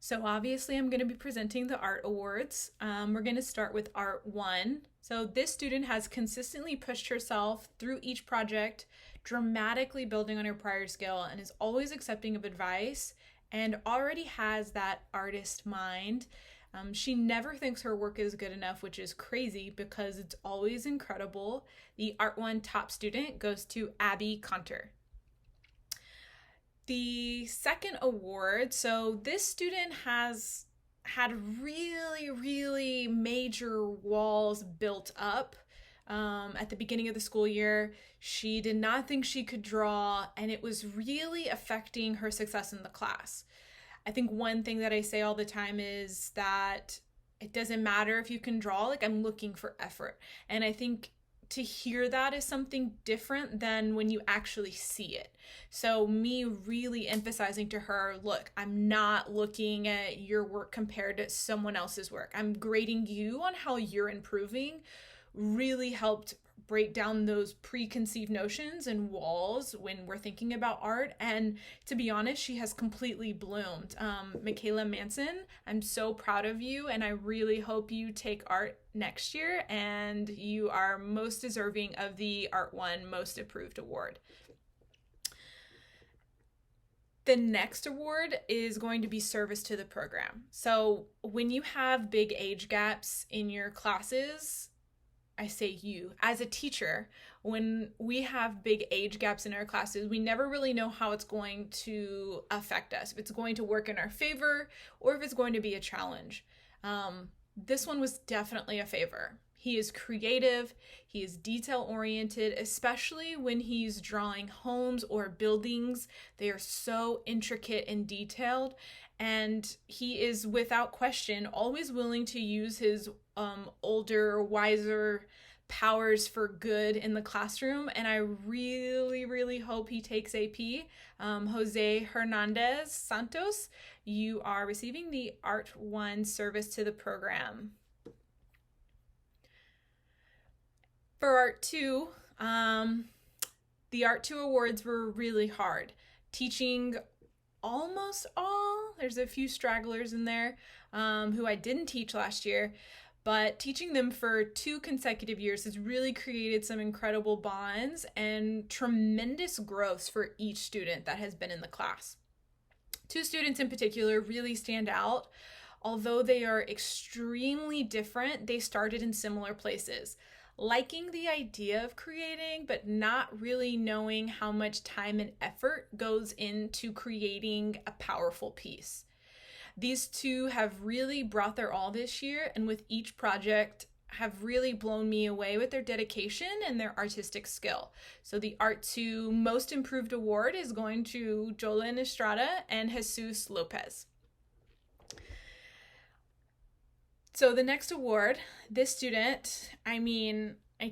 So obviously I'm going to be presenting the art awards. We're going to start with art one. So this student has consistently pushed herself through each project, dramatically building on her prior skill and is always accepting of advice and already has that artist mind. She never thinks her work is good enough, which is crazy because it's always incredible. The art one top student goes to Abby Conter. The second award, so this student has had really major walls built up at the beginning of the school year. She did not think she could draw, and it was really affecting her success in the class. I think one thing that I say all the time is that it doesn't matter if you can draw, like I'm looking for effort. And I think to hear that is something different than when you actually see it. So me really emphasizing to her, look, I'm not looking at your work compared to someone else's work. I'm grading you on how you're improving, really helped break down those preconceived notions and walls when we're thinking about art. And to be honest, she has completely bloomed. Michaela Manson, I'm so proud of you, and I really hope you take art next year and you are most deserving of the Art One Most Approved Award. The next award is going to be service to the program. So when you have big age gaps in your classes, I say you, as a teacher, when we have big age gaps in our classes, we never really know how it's going to affect us, if it's going to work in our favor or if it's going to be a challenge. This one was definitely a favor. He is creative, he is detail-oriented, especially when he's drawing homes or buildings. They are so intricate and detailed, and he is, without question, always willing to use his older, wiser powers for good in the classroom, and I really hope he takes AP. Jose Hernandez Santos, you are receiving the Art One Service to the Program. For Art Two, the Art Two awards were really hard. Teaching almost all, there's a few stragglers in there who I didn't teach last year, but teaching them for 2 consecutive years has really created some incredible bonds and tremendous growth for each student that has been in the class. 2 students in particular really stand out. Although they are extremely different, they started in similar places. Liking the idea of creating, but not really knowing how much time and effort goes into creating a powerful piece. These 2 have really brought their all this year, and with each project have really blown me away with their dedication and their artistic skill. So the Art 2 Most Improved Award is going to Jolyn Estrada and Jesus Lopez. So the next award, this student, I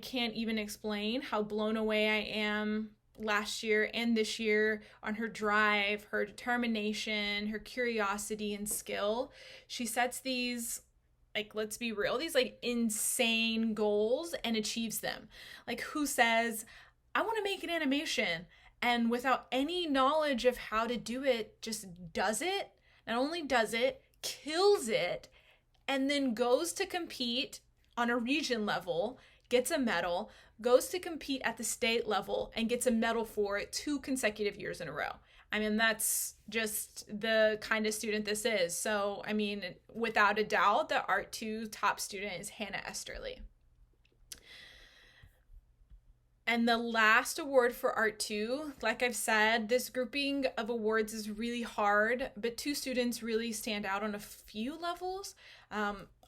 can't even explain how blown away I am last year and this year on her drive, her determination, her curiosity and skill. She sets these, let's be real, these insane goals and achieves them. Who says, I want to make an animation, and without any knowledge of how to do it, just does it, not only does it, kills it, and then goes to compete on a region level, gets a medal, goes to compete at the state level, and gets a medal for it 2 consecutive years in a row. That's just the kind of student this is. So, without a doubt, the Art 2 top student is Hannah Esterly. And the last award for Art 2, like I've said, this grouping of awards is really hard, but 2 students really stand out on a few levels.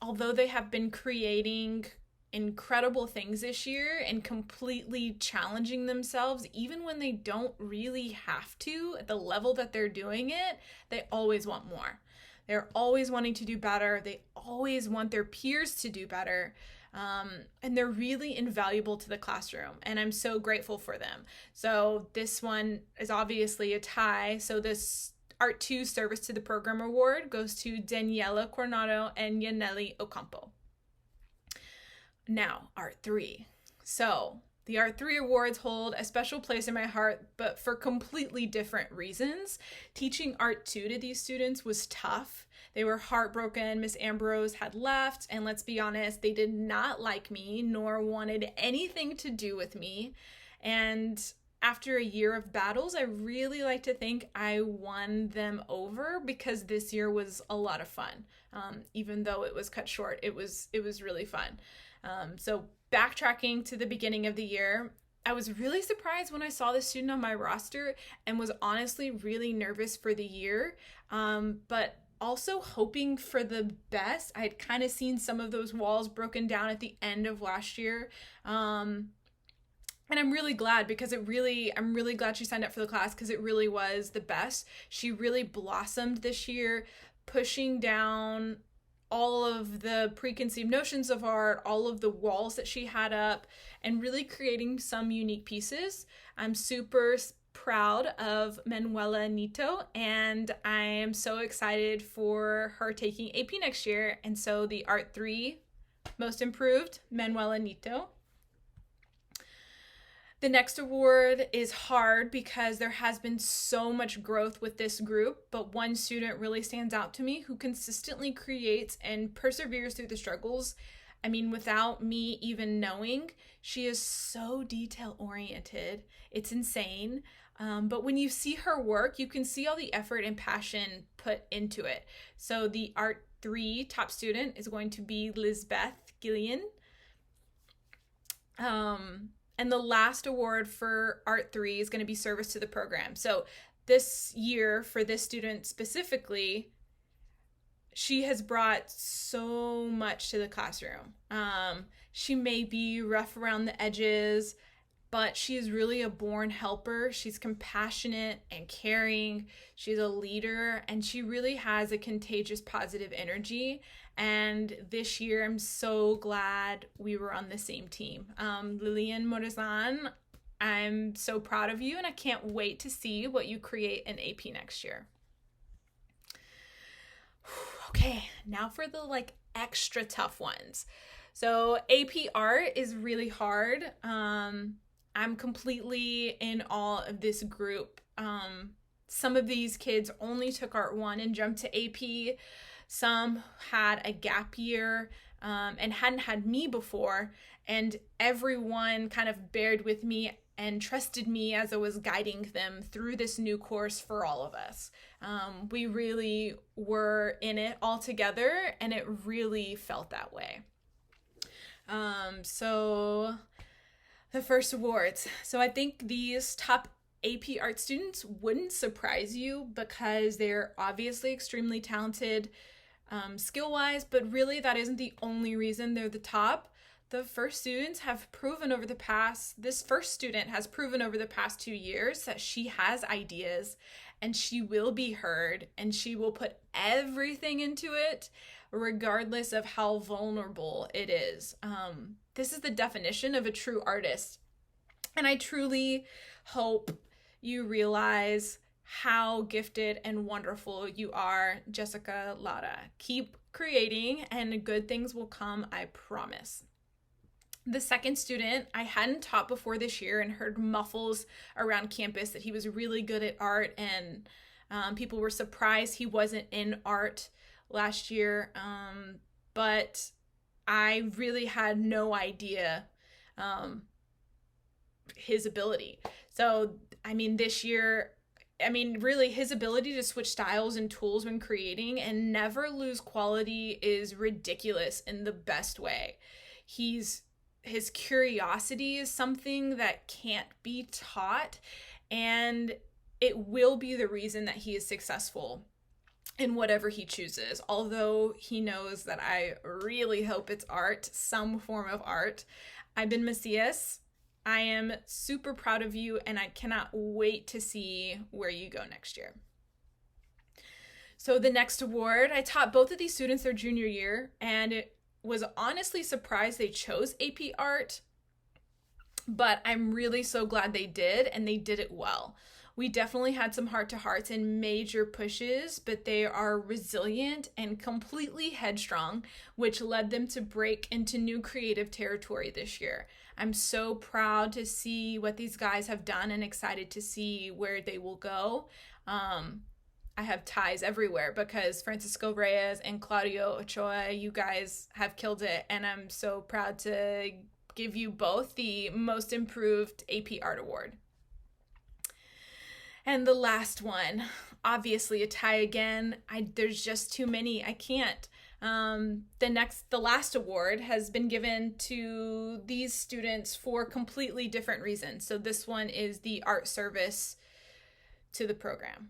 Although they have been creating incredible things this year and completely challenging themselves, even when they don't really have to, at the level that they're doing it, they always want more. They're always wanting to do better. They always want their peers to do better. And they're really invaluable to the classroom, and I'm so grateful for them. So this one is obviously a tie. So this Art 2 Service to the Program Award goes to Daniela Coronado and Yaneli Ocampo. Now, Art 3. So The Art 3 Awards hold a special place in my heart, but for completely different reasons. Teaching Art 2 to these students was tough. They were heartbroken. Miss Ambrose had left, and let's be honest, they did not like me nor wanted anything to do with me. And after a year of battles, I really like to think I won them over because this year was a lot of fun. Even though it was cut short, it was really fun. So backtracking to the beginning of the year, I was really surprised when I saw this student on my roster and was honestly really nervous for the year, but also hoping for the best. I had kind of seen some of those walls broken down at the end of last year. And I'm really glad because I'm really glad she signed up for the class because it really was the best. She really blossomed this year, pushing down all of the preconceived notions of art, all of the walls that she had up, and really creating some unique pieces. I'm super proud of Manuela Nito, and I am so excited for her taking AP next year. And so the Art 3 Most Improved, Manuela Nito. The next award is hard because there has been so much growth with this group, but one student really stands out to me who consistently creates and perseveres through the struggles. I mean, without me even knowing, she is so detail-oriented. It's insane. But when you see her work, you can see all the effort and passion put into it. So the Art 3 top student is going to be Lisbeth Gillian. And the last award for Art 3 is going to be Service to the Program. So this year, for this student specifically, she has brought so much to the classroom. She may be rough around the edges, but she is really a born helper. She's compassionate and caring. She's a leader, and she really has a contagious positive energy. And this year, I'm so glad we were on the same team. Lillian Morazan, I'm so proud of you, and I can't wait to see what you create in AP next year. Okay, now for the extra tough ones. So AP Art is really hard. I'm completely in awe of this group. Some of these kids only took Art 1 and jumped to AP. Some had a gap year and hadn't had me before, and everyone kind of bared with me and trusted me as I was guiding them through this new course for all of us. We really were in it all together, and it really felt that way. So the first awards. So I think these top AP art students wouldn't surprise you because they're obviously extremely talented skill-wise, but really that isn't the only reason they're the top. This first student has proven over the past 2 years that she has ideas and she will be heard and she will put everything into it regardless of how vulnerable it is. This is the definition of a true artist. And I truly hope you realize how gifted and wonderful you are, Jessica Lara. Keep creating and good things will come, I promise. The second student I hadn't taught before this year and heard muffles around campus that he was really good at art, and people were surprised he wasn't in art last year, but I really had no idea his ability. So, this year, really his ability to switch styles and tools when creating and never lose quality is ridiculous in the best way. His curiosity is something that can't be taught, and it will be the reason that he is successful in whatever he chooses. Although he knows that I really hope it's art, some form of art. Iben Macias, I am super proud of you, and I cannot wait to see where you go next year. So the next award, I taught both of these students their junior year, and it was honestly surprised they chose AP Art, but I'm really so glad they did, and they did it well. We definitely had some heart-to-hearts and major pushes, but they are resilient and completely headstrong, which led them to break into new creative territory this year. I'm so proud to see what these guys have done and excited to see where they will go. I have ties everywhere because Francisco Reyes and Claudio Ochoa, you guys have killed it, and I'm so proud to give you both the Most Improved AP Art Award. And the last one, obviously a tie again. There's just too many. I can't. The last award has been given to these students for completely different reasons. So this one is the art service to the program.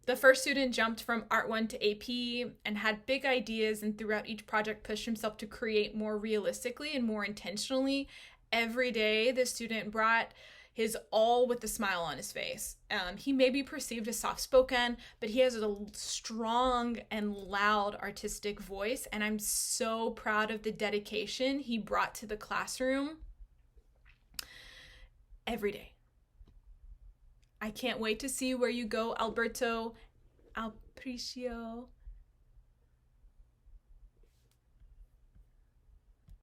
The first student jumped from Art 1 to AP and had big ideas, and throughout each project pushed himself to create more realistically and more intentionally. Every day, the student brought his all with a smile on his face. He may be perceived as soft-spoken, but he has a strong and loud artistic voice, and I'm so proud of the dedication he brought to the classroom every day. I can't wait to see where you go, Alberto Aparicio.